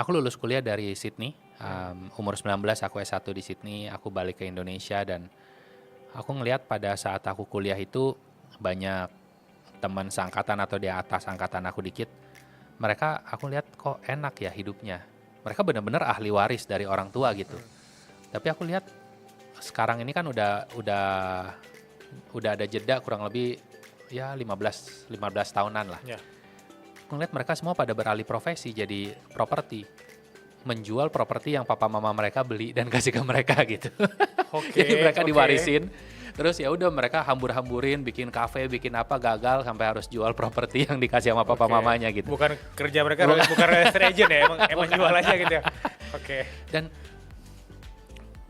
Aku lulus kuliah dari Sydney, umur 19 aku S1 di Sydney, aku balik ke Indonesia dan aku ngelihat pada saat aku kuliah itu banyak teman seangkatan atau di atas angkatan aku dikit, mereka aku lihat kok enak ya hidupnya. Mereka benar-benar ahli waris dari orang tua gitu. Tapi aku lihat sekarang ini kan udah ada jeda kurang lebih ya 15 tahunan lah. Ya. Aku ngeliat mereka semua pada beralih profesi jadi properti, menjual properti yang papa mama mereka beli dan kasih ke mereka gitu. Oke. Jadi mereka oke. diwarisin, terus ya udah mereka hambur-hamburin, bikin kafe, bikin apa gagal sampai harus jual properti yang dikasih sama papa Oke. mamanya gitu. Bukan kerja mereka, bukan real estate agent ya, emang jual aja gitu ya. Oke. Dan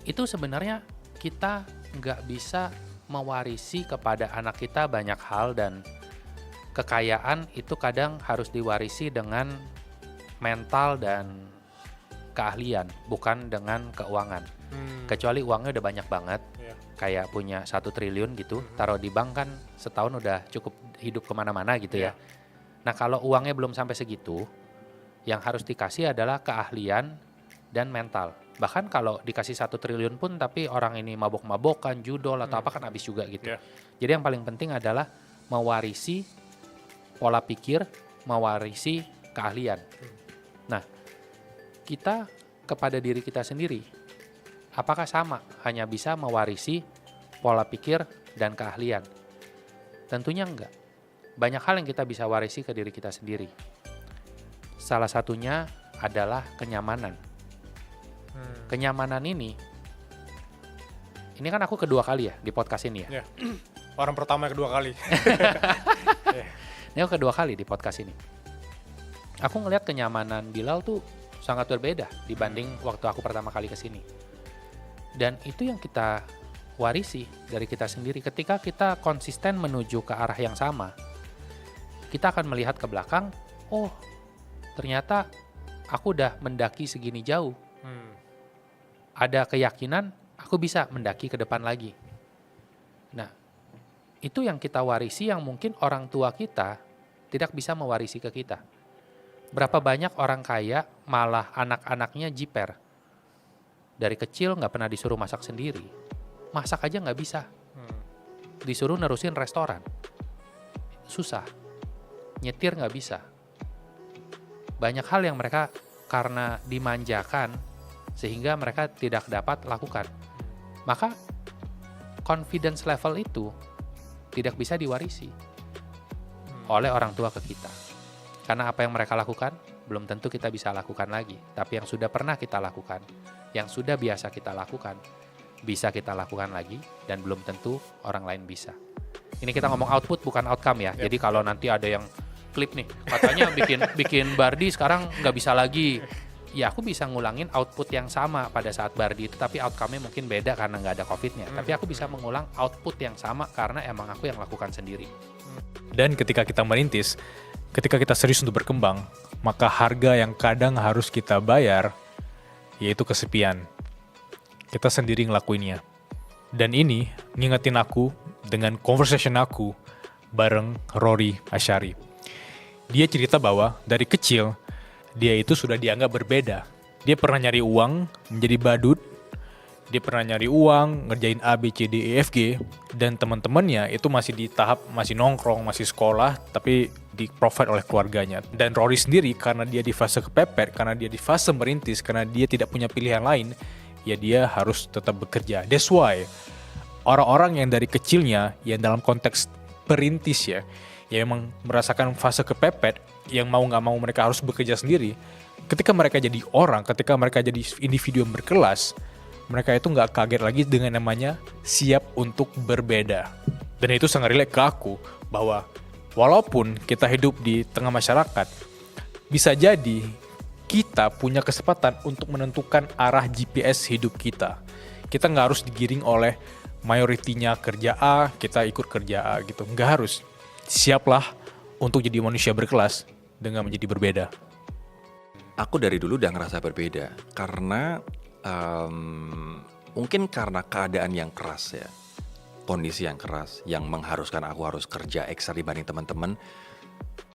itu sebenarnya kita nggak bisa mewarisi kepada anak kita banyak hal dan kekayaan itu kadang harus diwarisi dengan mental dan keahlian, bukan dengan keuangan. Kecuali uangnya udah banyak banget, Iya. kayak punya 1 triliun gitu, taruh di bank kan setahun udah cukup hidup kemana-mana gitu ya. Nah kalau uangnya belum sampai segitu, yang harus dikasih adalah keahlian dan mental. Bahkan kalau dikasih 1 triliun pun tapi orang ini mabok-mabokan, judol atau apa kan habis juga gitu. Iya. Jadi yang paling penting adalah mewarisi pola pikir, mewarisi keahlian. Nah, kita kepada diri kita sendiri, apakah sama hanya bisa mewarisi pola pikir dan keahlian? Tentunya enggak. Banyak hal yang kita bisa warisi ke diri kita sendiri. Salah satunya adalah kenyamanan. Kenyamanan ini kan aku kedua kali ya di podcast ini ya. Ya. Orang pertama yang kedua kali. Ini aku kedua kali di podcast ini. Aku ngelihat kenyamanan Bilal tuh sangat berbeda dibanding waktu aku pertama kali kesini. Dan itu yang kita warisi dari kita sendiri. Ketika kita konsisten menuju ke arah yang sama, kita akan melihat ke belakang, oh ternyata aku udah mendaki segini jauh. Ada keyakinan aku bisa mendaki ke depan lagi. Nah, itu yang kita warisi yang mungkin orang tua kita tidak bisa mewarisi ke kita. Berapa banyak orang kaya malah anak-anaknya jiper. Dari kecil nggak pernah disuruh masak sendiri. Masak aja nggak bisa. Disuruh nerusin restoran. Susah. Nyetir nggak bisa. Banyak hal yang mereka karena dimanjakan sehingga mereka tidak dapat lakukan. Maka confidence level itu tidak bisa diwarisi oleh orang tua ke kita. Karena apa yang mereka lakukan belum tentu kita bisa lakukan lagi. Tapi yang sudah pernah kita lakukan, yang sudah biasa kita lakukan, bisa kita lakukan lagi dan belum tentu orang lain bisa. Ini kita ngomong output bukan outcome ya. Jadi kalau nanti ada yang klip nih, katanya bikin Bardi sekarang nggak bisa lagi. Ya aku bisa ngulangin output yang sama pada saat Bardi itu, tapi outcome-nya mungkin beda karena nggak ada COVID-nya. Tapi aku bisa mengulang output yang sama karena emang aku yang lakukan sendiri. Dan ketika kita merintis, ketika kita serius untuk berkembang, maka harga yang kadang harus kita bayar yaitu kesepian. Kita sendiri ngelakuinnya. Dan ini ngingetin aku dengan conversation aku bareng Rory Ashari. Dia cerita bahwa dari kecil dia itu sudah dianggap berbeda. Dia pernah nyari uang menjadi badut. Dia pernah nyari uang, ngerjain A, B, C, D, E, F, G. Dan teman-temannya itu masih di tahap, masih nongkrong, masih sekolah, tapi di-provide oleh keluarganya. Dan Rory sendiri, karena dia di fase kepepet, karena dia di fase merintis, karena dia tidak punya pilihan lain, ya dia harus tetap bekerja. That's why orang-orang yang dari kecilnya, yang dalam konteks perintis ya emang merasakan fase kepepet, yang mau nggak mau mereka harus bekerja sendiri. Ketika mereka jadi orang, ketika mereka jadi individu yang berkelas, mereka itu nggak kaget lagi dengan namanya siap untuk berbeda. Dan itu sangat relate ke aku, bahwa walaupun kita hidup di tengah masyarakat, bisa jadi kita punya kesempatan untuk menentukan arah GPS hidup kita. Kita nggak harus digiring oleh mayoritinya kerja A, kita ikut kerja A gitu. Nggak harus. Siaplah untuk jadi manusia berkelas dengan menjadi berbeda. Aku dari dulu udah ngerasa berbeda karena mungkin karena keadaan yang keras ya, kondisi yang keras yang mengharuskan aku harus kerja ekstra dibanding teman-teman.